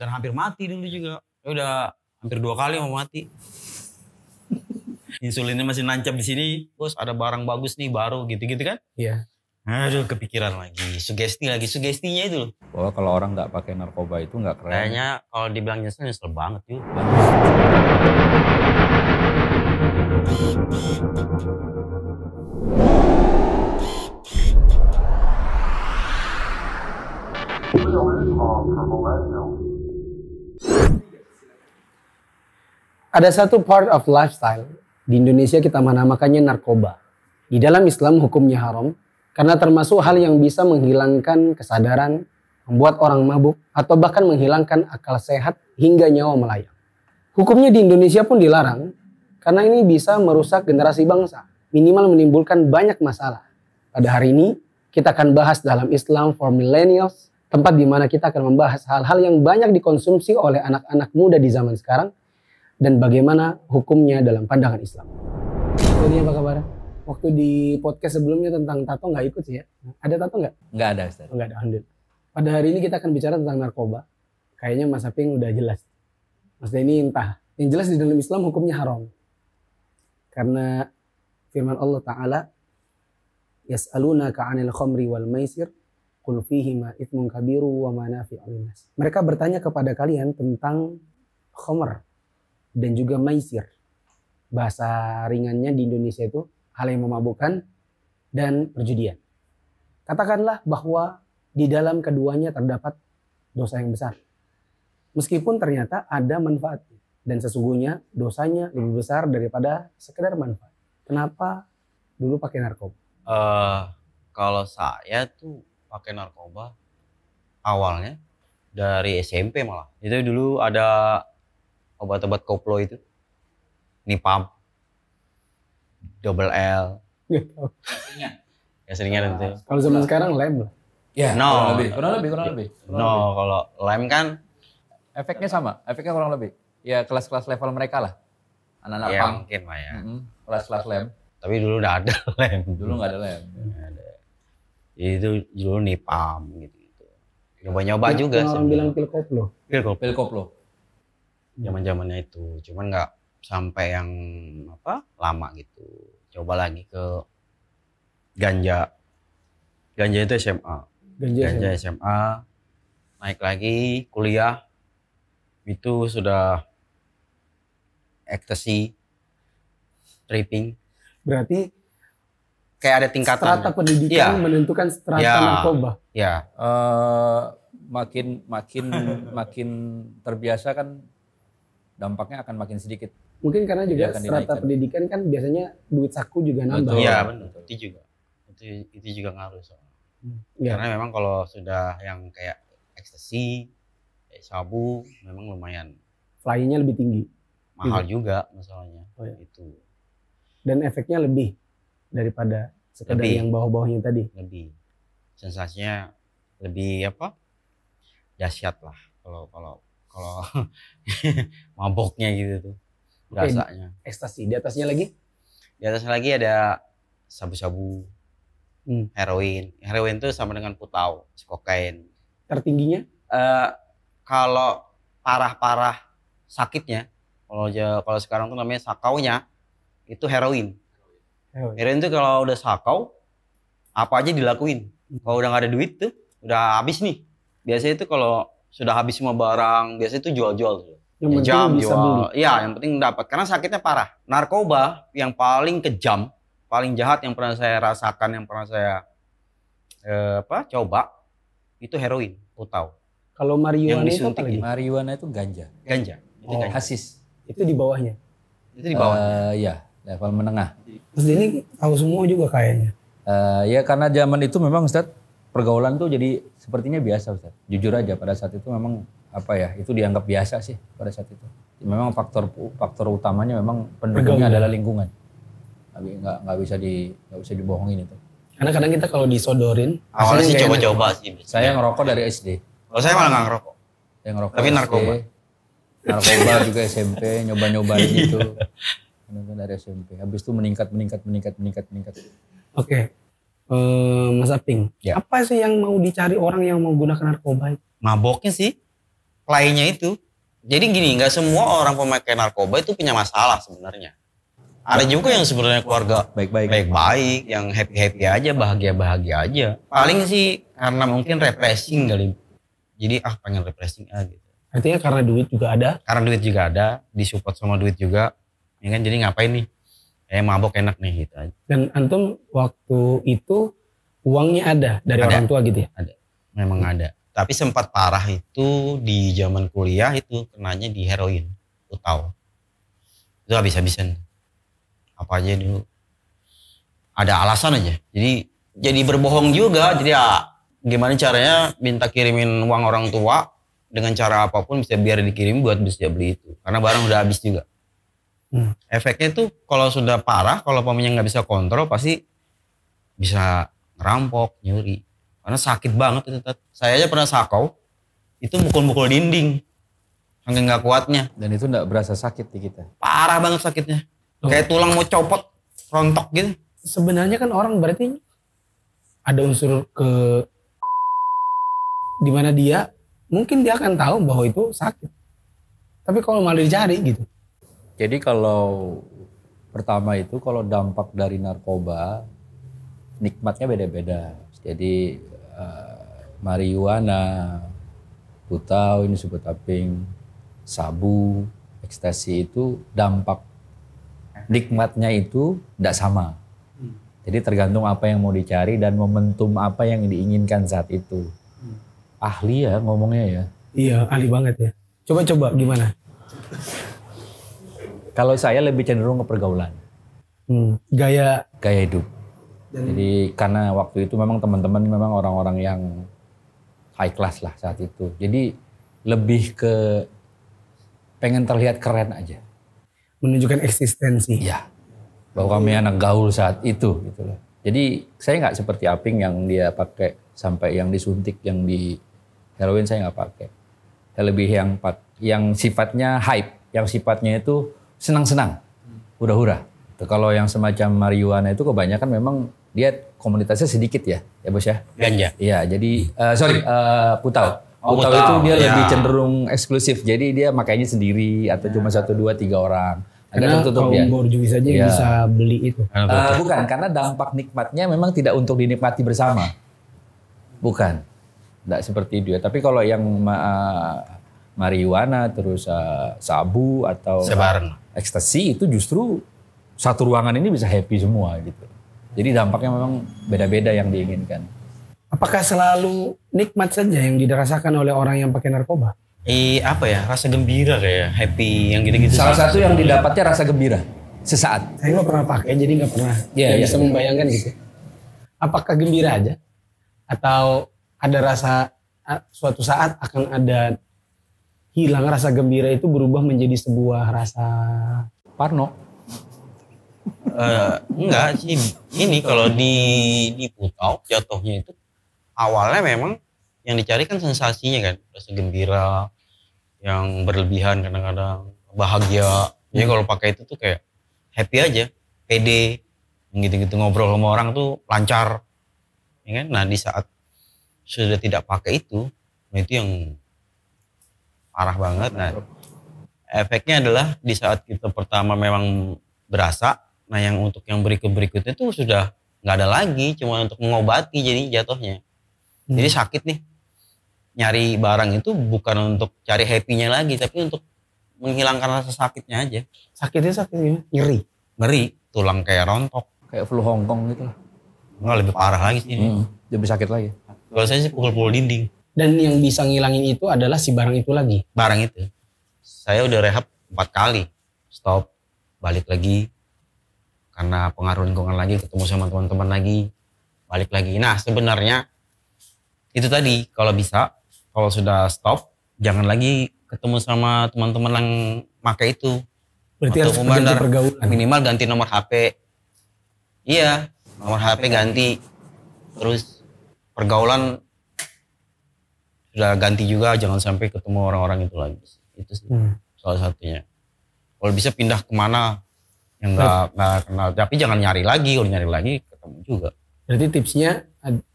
Dan hampir mati dulu juga. Ya udah hampir 2 kali mau mati. Insulinnya masih nancap di sini, bos ada barang bagus nih baru gitu-gitu kan? Iya. Aduh kepikiran lagi, sugestinya itu loh. Bahwa kalau orang nggak pakai narkoba itu nggak keren. Kayaknya kalau dibilang nyesel banget yuk. Ada satu part of lifestyle di Indonesia kita menamakannya narkoba. Di dalam Islam hukumnya haram karena termasuk hal yang bisa menghilangkan kesadaran, membuat orang mabuk, atau bahkan menghilangkan akal sehat hingga nyawa melayang. Hukumnya di Indonesia pun dilarang karena ini bisa merusak generasi bangsa, minimal menimbulkan banyak masalah. Pada hari ini kita akan bahas dalam Islam for Millennials, tempat di mana kita akan membahas hal-hal yang banyak dikonsumsi oleh anak-anak muda di zaman sekarang dan bagaimana hukumnya dalam pandangan Islam. Jadi apa kabar? Waktu di podcast sebelumnya tentang tato nggak ikut sih ya? Ada tato nggak? Nggak ada, Ustaz. Nggak ada, alhamdulillah. Pada hari ini kita akan bicara tentang narkoba. Kayaknya Mas Aping udah jelas. Mas Denny entah. Yang jelas di dalam Islam hukumnya haram. Karena firman Allah Ta'ala, Yas'alunaka 'anil khamri wal maisir, qul fihima itsmun kabiru wa manafi'u linnas. Mereka bertanya kepada kalian tentang khamr dan juga maisir. Bahasa ringannya di Indonesia itu hal yang memabukkan dan perjudian. Katakanlah bahwa di dalam keduanya terdapat dosa yang besar. Meskipun ternyata ada manfaatnya. Dan sesungguhnya dosanya lebih besar daripada sekedar manfaat. Kenapa dulu pakai narkoba? Kalau saya tuh pakai narkoba awalnya dari SMP malah. Itu dulu ada obat-obat koplo itu. Nipam. Double L. Ya seringnya itu. Kalau zaman sekarang lem lah. Ya, No. kurang lebih. No, kalau lem kan Efeknya sama, efeknya kurang lebih. Ya kelas-kelas level mereka lah. Anak-anak ya pang. mungkin lah ya. Kelas-kelas lem. Tapi dulu udah ada lem. Dulu nggak ada lem. Ada. Itu dulu Nipam gitu. Nyoba-nyoba juga Yang orang bilang pil koplo. Pil koplo. Zaman-zamannya itu. Cuman nggak sampai yang lama gitu. Coba lagi ke ganja. Ganja itu SMA. Ganja SMA. Naik lagi kuliah. Itu sudah ecstasy, tripping. Berarti Kayak ada tingkatan. strata pendidikan Ya. menentukan strata Ya. narkoba. Ya, Makin terbiasa kan dampaknya akan makin sedikit. Mungkin karena juga Iya, akan strata dinaikkan. pendidikan kan biasanya duit saku juga nambah. Betul. iya benar. Itu juga. Itu juga ngaruh soalnya. Ya. Karena memang kalau sudah yang kayak ecstasy, kayak sabu, memang lumayan Fly-nya lebih tinggi. mahal juga masalahnya. Oh, iya. Itu Dan efeknya lebih daripada sekedar Lebih. yang bawah-bawahnya tadi. lebih sensasinya lebih dahsyat lah kalau maboknya gitu tuh rasanya. Ekstasi. Di atasnya lagi? Di atasnya lagi ada sabu-sabu, Hmm. heroin tuh sama dengan putau, kokain. Tertingginya? Kalau parah-parah sakitnya, kalau sekarang tuh namanya sakaunya, itu heroin. Heroin tuh kalau udah sakau, apa aja dilakuin. Kalau udah nggak ada duit tuh, udah habis nih. Biasanya itu kalau sudah habis semua barang, biasanya itu jual-jual tuh. Yang penting Jam bisa jual. beli. Iya, yang penting dapat. Karena sakitnya parah. Narkoba yang paling kejam, paling jahat yang pernah saya rasakan, yang pernah saya coba, itu heroin, putau. Kalau marijuana itu apa disuntik lagi? Marijuana itu ganja. Ganja. Itu ganja. Hasis. Itu di bawahnya. Itu di bawah. Ya, level menengah. Terus ini tahu semua juga kayaknya. Ya karena zaman itu memang Ustaz, pergaulan tuh jadi sepertinya biasa Ustaz. Jujur aja pada saat itu memang itu dianggap biasa sih pada saat itu. Memang faktor utamanya memang pendukungnya adalah lingkungan. Nggak bisa dibohongin itu. Karena kadang kita kalau disodorin, Awalnya sih nggak enak. coba-coba sih. Saya ngerokok dari SD. Kalau saya malah nggak ngerokok. Saya ngerokok Tapi SD, narkoba. Narkoba juga SMP, nyoba-nyobain gitu. Dari SMP. Habis itu meningkat. Oke. Mas Aping, Ya. apa sih yang mau dicari orang yang menggunakan narkoba itu? Maboknya sih. playnya itu. Jadi gini, nggak semua orang pemakai narkoba itu punya masalah sebenarnya. Ada juga yang sebenarnya keluarga baik-baik, yang happy-happy aja, bahagia-bahagia aja. Paling sih karena mungkin repressing kali. Jadi pengen repressing gitu. Artinya karena duit juga ada? Karena duit juga ada, disupport sama duit juga. Ya kan, jadi ngapain nih? Mabok enak nih gitu aja. Dan antum waktu itu uangnya ada dari orang tua gitu ya? Ada, memang ada. Tapi sempat parah itu di zaman kuliah itu kenanya di heroin, tahu. Itu habis-habisan. Apa aja dulu. Ada alasan aja. Jadi berbohong juga. Jadi gimana caranya minta kirimin uang orang tua dengan cara apapun bisa biar dikirim buat bisa beli itu. Karena barang udah habis juga. Efeknya itu kalau sudah parah, kalau pemainnya nggak bisa kontrol pasti bisa ngerampok, nyuri. Karena sakit banget itu. Saya aja pernah sakau, itu mukul-mukul dinding. Sampai nggak kuatnya. Dan itu nggak berasa sakit di kita? Parah banget sakitnya. Kayak tulang mau copot, rontok gitu. Sebenarnya kan orang berarti ada unsur dimana dia, mungkin dia akan tahu bahwa itu sakit. Tapi kalau malah dicari gitu. Jadi kalau pertama itu kalau dampak dari narkoba, nikmatnya beda-beda. Jadi marijuana, putau, ini sebut taping, sabu, ekstasi itu dampak nikmatnya itu tidak sama. Jadi tergantung apa yang mau dicari dan momentum apa yang diinginkan saat itu. Ahli ya ngomongnya ya. Iya, ahli banget ya. Coba gimana? Kalau saya lebih cenderung ke pergaulan. Gaya hidup. Jadi karena waktu itu memang teman-teman memang orang-orang yang high class lah saat itu. Jadi lebih ke pengen terlihat keren aja. Menunjukkan eksistensi. Iya. Bahwa kami anak gaul saat itu gitu loh. Jadi saya nggak seperti Aping yang dia pakai sampai yang disuntik, yang di heroin saya nggak pakai. Saya lebih yang sifatnya hype, yang sifatnya itu senang-senang, hura-hura. Kalau yang semacam marijuana itu kebanyakan memang dia komunitasnya sedikit ya bos ya. Ganja. Iya, jadi putau. Putau itu dia lebih cenderung eksklusif. Jadi dia makainya sendiri atau cuma 1, 2, 3 orang. Karena kaum borjuis saja yang bisa beli itu. Bukan, karena dampak nikmatnya memang tidak untuk dinikmati bersama. Bukan. Tidak seperti itu ya. Tapi kalau yang marijuana terus sabu atau ekstasi itu justru satu ruangan ini bisa happy semua gitu. Jadi dampaknya memang beda-beda yang diinginkan. Apakah selalu nikmat saja yang dirasakan oleh orang yang pakai narkoba? Rasa gembira kayak happy yang gitu-gitu. Salah satu yang didapatnya rasa gembira sesaat. Saya nggak pernah pakai, jadi nggak pernah bisa membayangkan gitu. Apakah gembira aja? Atau ada rasa suatu saat akan ada hilang rasa gembira itu berubah menjadi sebuah rasa parno? Enggak sih. Ini kalau di putau jatuhnya itu awalnya memang yang dicari kan sensasinya kan, rasa gembira yang berlebihan, kadang-kadang bahagia. Jadi kalau pakai itu tuh kayak happy aja, pede, gitu-gitu, ngobrol sama orang tuh lancar, ya kan? Nah di saat sudah tidak pakai itu, nah itu yang parah banget. Nah efeknya adalah di saat kita pertama memang berasa, nah yang untuk yang berikut-berikutnya tuh sudah nggak ada lagi, cuma untuk mengobati jadi jatuhnya. Jadi sakit nih. Nyari barang itu bukan untuk cari happy-nya lagi, tapi untuk menghilangkan rasa sakitnya aja. Sakitnya nyeri. Ngeri, tulang kayak rontok. Kayak flu Hongkong gitu lah. Enggak, lebih parah lagi sih. Lebih sakit lagi. Kalau saya sih pukul-pukul dinding. Dan yang bisa ngilangin itu adalah si barang itu lagi? Barang itu. Saya udah rehab 4 kali. Stop, balik lagi. Karena pengaruh lingkungan lagi, ketemu sama teman-teman lagi. Balik lagi. Nah sebenarnya itu tadi, kalau bisa, kalau sudah stop, jangan lagi ketemu sama teman-teman yang pakai itu. Berarti harus ganti pergaulan. Minimal ganti nomor HP. Iya, nomor HP ganti. Terus pergaulan sudah ganti juga, jangan sampai ketemu orang-orang itu lagi. Itu sih salah satunya. Kalau bisa pindah kemana yang nggak kenal, tapi jangan nyari lagi. Kalau nyari lagi ketemu juga. Berarti tipsnya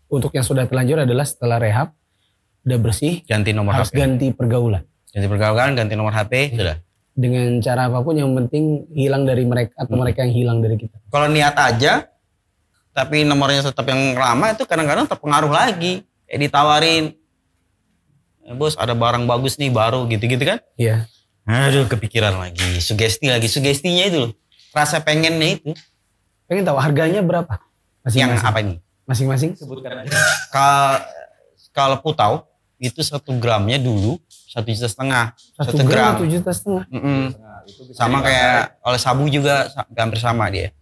untuk yang sudah terlanjur adalah setelah rehab, udah bersih, ganti nomor harus HP. Ganti pergaulan. Ganti pergaulan, ganti nomor HP, sudah. Dengan cara apapun yang penting hilang dari mereka atau mereka yang hilang dari kita. Kalau niat aja, tapi nomornya tetap yang lama itu kadang-kadang terpengaruh lagi. Ditawarin, bos ada barang bagus nih baru gitu-gitu kan? Iya. Aduh kepikiran lagi, sugestinya itu loh. Rasa pengennya itu. Pengen tahu harganya berapa? Yang apa nih? Masing-masing? Sebutkan aja. Kalau putau itu 1 gramnya dulu 1,5 juta. 1 gram 1,5 juta. Sama kayak oleh sabu juga hampir sama dia.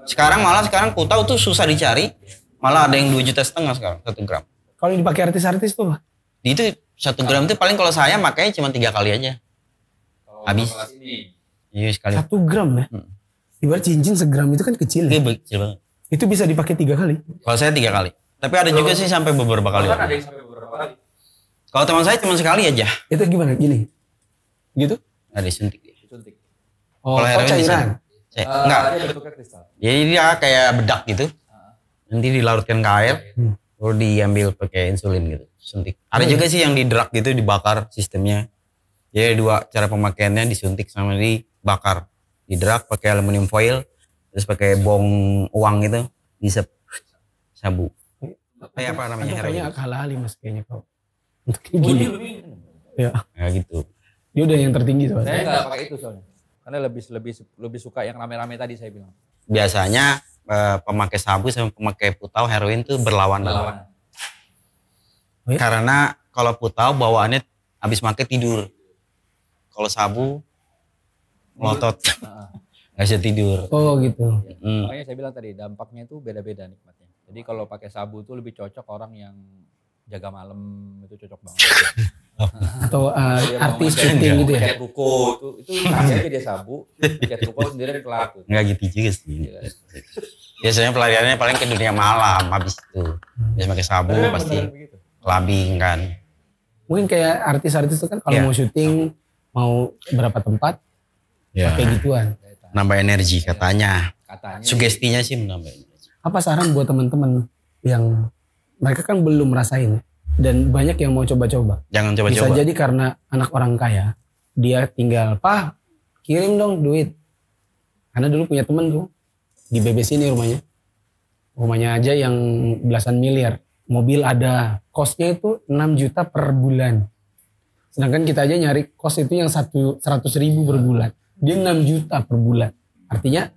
Sekarang putau tuh susah dicari. Malah ada yang 2,5 juta sekarang 1 gram. Kalau dipakai artis-artis tuh, Pak? Itu 1 gram itu paling kalau saya makanya cuma 3 kali aja. Habis. Iya sekali. 1 gram ya? Ibarat cincin segram itu kan kecil ya? Kecil banget. Itu bisa dipakai 3 kali? Kalau saya 3 kali. Tapi ada juga sih sampai beberapa kali. Kan ada yang sampai beberapa kali. Kalau teman saya cuma sekali aja. Itu gimana? Gini? Gitu? Ada disuntik. Disuntik. Oh, Kalau heroin cairan? Enggak. Dia bentuknya kristal. Jadi dia kayak bedak gitu. Nanti dilarutkan ke air. Baru diambil pakai insulin gitu. Suntik. Ada juga sih yang didrak gitu, dibakar sistemnya. Jadi 2 cara pemakaiannya, disuntik sama dibakar. Didrak pakai aluminium foil, terus pakai bong uang gitu, disep sabu. Kayak apa namanya heroin? Kayaknya halal mas kayaknya kau. Untuk kayak gini. Ya. Ya gitu. Dia udah yang tertinggi soalnya. Saya nggak pakai itu soalnya. Karena lebih suka yang rame-rame tadi saya bilang. Biasanya pemakai sabu sama pemakai putau heroin tuh berlawanan. Oh ya? Karena kalau putau bawaannya habis makan tidur. Kalau sabu melotot. Nggak bisa tidur. Oh gitu. Makanya saya bilang tadi dampaknya itu beda-beda nikmatnya. Jadi kalau pakai sabu itu lebih cocok orang yang jaga malam, itu cocok banget. Atau artis syuting gitu ya? Cat ruko itu kasih aja dia sabu, cat ruko sendiri kelar tuh. Nggak gitu juga sih. Biasanya pelariannya paling ke dunia malam habis itu. Biasa pakai sabu pasti clubbing kan. Mungkin kayak artis-artis itu kan kalau mau syuting, mau berapa tempat, pakai gituan. Nambah energi katanya. Sugestinya sih menambah energi. Apa saran buat teman-teman yang mereka kan belum merasain dan banyak yang mau coba-coba. Jangan coba-coba. Bisa jadi karena anak orang kaya, dia tinggal, "Pak, kirim dong duit." Karena dulu punya temen tuh di BBC ini rumahnya. Rumahnya aja yang belasan miliar. Mobil ada, kosnya itu 6 juta per bulan. Sedangkan kita aja nyari kos itu yang 100.000 per bulan. Dia 6 juta per bulan. Artinya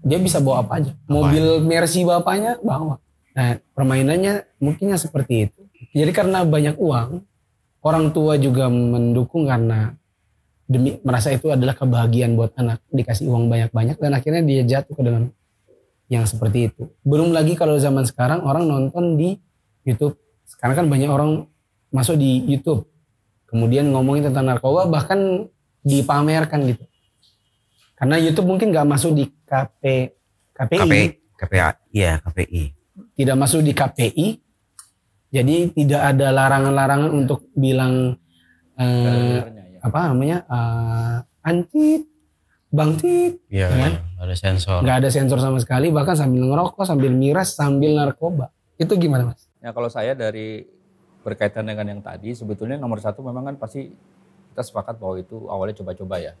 dia bisa bawa apa aja. Mobil Mercy bapaknya bawa. Nah permainannya mungkinnya seperti itu. Jadi karena banyak uang, orang tua juga mendukung karena demi merasa itu adalah kebahagiaan buat anak. Dikasih uang banyak-banyak dan akhirnya dia jatuh ke dalam yang seperti itu. Belum lagi kalau zaman sekarang orang nonton di YouTube. Sekarang kan banyak orang masuk di YouTube. Kemudian ngomongin tentang narkoba bahkan dipamerkan gitu. Karena YouTube mungkin nggak masuk di KPI. KPI. Tidak masuk di KPI. Jadi tidak ada larangan-larangan untuk bilang apa namanya antit, bangtit. Iya, kan? ada sensor. Nggak ada sensor sama sekali. Bahkan sambil ngerokok, sambil miras, sambil narkoba. Itu gimana mas? Ya kalau saya dari berkaitan dengan yang tadi, sebetulnya nomor 1 memang kan pasti kita sepakat bahwa itu awalnya coba-coba ya.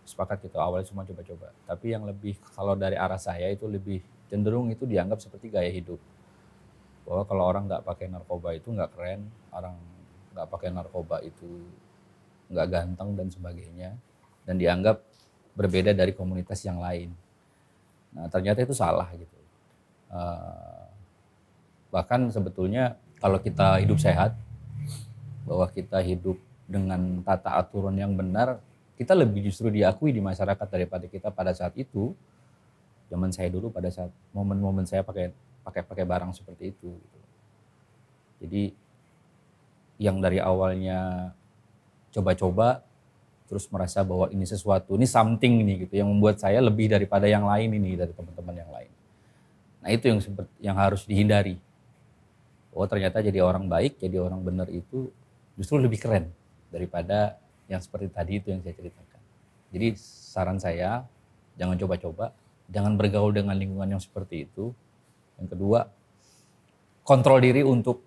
Sepakat gitu awalnya cuma coba-coba. Tapi yang lebih kalau dari arah saya itu lebih cenderung itu dianggap seperti gaya hidup. Bahwa kalau orang nggak pakai narkoba itu nggak keren, orang nggak pakai narkoba itu nggak ganteng dan sebagainya. Dan dianggap berbeda dari komunitas yang lain. Nah ternyata itu salah gitu. Bahkan sebetulnya kalau kita hidup sehat, bahwa kita hidup dengan tata aturan yang benar, kita lebih justru diakui di masyarakat daripada kita pada saat itu. Zaman saya dulu pada saat momen-momen saya pakai barang seperti itu. Jadi yang dari awalnya coba-coba, terus merasa bahwa ini sesuatu, ini something nih gitu, yang membuat saya lebih daripada yang lain ini, dari teman-teman yang lain. Nah itu yang harus dihindari. Oh ternyata jadi orang baik, jadi orang benar itu justru lebih keren daripada yang seperti tadi itu yang saya ceritakan. Jadi saran saya, jangan coba-coba, jangan bergaul dengan lingkungan yang seperti itu. Yang kedua, kontrol diri untuk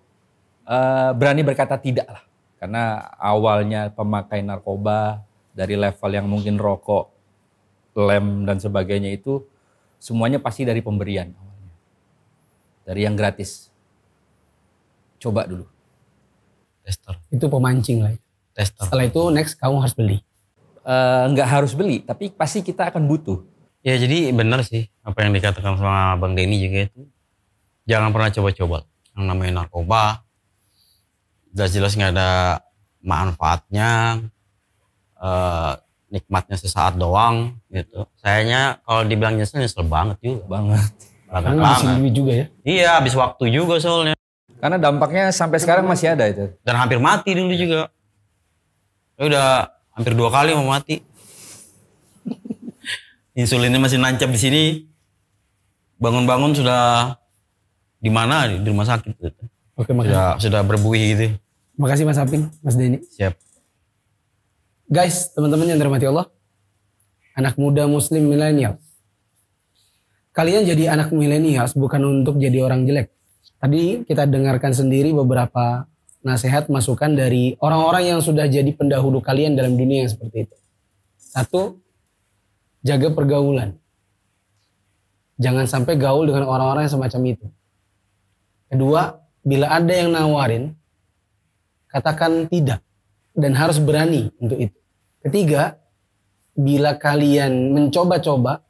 berani berkata tidak lah. Karena awalnya pemakai narkoba dari level yang mungkin rokok, lem dan sebagainya itu semuanya pasti dari pemberian awalnya. Dari yang gratis. Coba dulu. Tester. Itu pemancing lah. Tester. Setelah itu next kamu harus beli. Nggak harus beli, tapi pasti kita akan butuh. Ya jadi benar sih apa yang dikatakan sama Bang Denny juga itu. Jangan pernah coba-coba yang namanya narkoba. Jelas-jelas nggak ada manfaatnya, nikmatnya sesaat doang gitu. Sayangnya kalau dibilang nyesel banget juga. Banget. Karena ngabisin duit juga ya. Iya, habis waktu juga soalnya. Karena dampaknya sampai sekarang masih ada itu. Dan hampir mati dulu juga. Ya udah hampir 2 kali mau mati. Insulinnya masih nancap di sini. Bangun-bangun sudah di mana? Di rumah sakit gitu. Oke, makasih. Sudah berbuih gitu. Makasih Mas Apin, Mas Denny. Siap. Guys, teman-teman yang dirahmati Allah. Anak muda muslim milenial. Kalian jadi anak milenial bukan untuk jadi orang jelek. Tadi kita dengarkan sendiri beberapa nasihat masukan dari orang-orang yang sudah jadi pendahulu kalian dalam dunia yang seperti itu. 1, jaga pergaulan. Jangan sampai gaul dengan orang-orang yang semacam itu. 2, bila ada yang nawarin, katakan tidak dan harus berani untuk itu. 3, bila kalian mencoba-coba,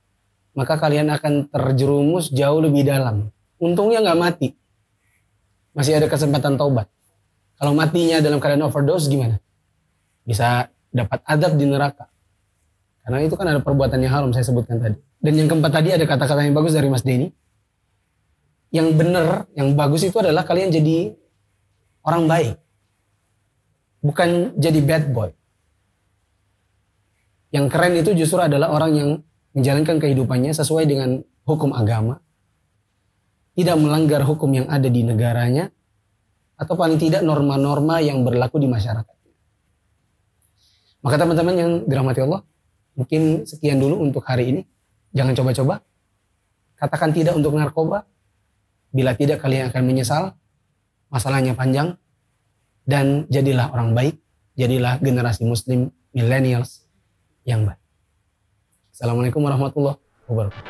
maka kalian akan terjerumus jauh lebih dalam. Untungnya nggak mati. Masih ada kesempatan taubat. Kalau matinya dalam keadaan overdose gimana? Bisa dapat adab di neraka. Karena itu kan ada perbuatan yang haram saya sebutkan tadi. Dan yang keempat tadi ada kata-kata yang bagus dari Mas Denny. Yang benar, yang bagus itu adalah kalian jadi orang baik. Bukan jadi bad boy. Yang keren itu justru adalah orang yang menjalankan kehidupannya sesuai dengan hukum agama. Tidak melanggar hukum yang ada di negaranya. Atau paling tidak norma-norma yang berlaku di masyarakat. Maka teman-teman yang dirahmati Allah, mungkin sekian dulu untuk hari ini. Jangan coba-coba. Katakan tidak untuk narkoba. Bila tidak kalian akan menyesal. Masalahnya panjang. Dan jadilah orang baik. Jadilah generasi muslim millennials yang baik. Assalamualaikum warahmatullahi wabarakatuh.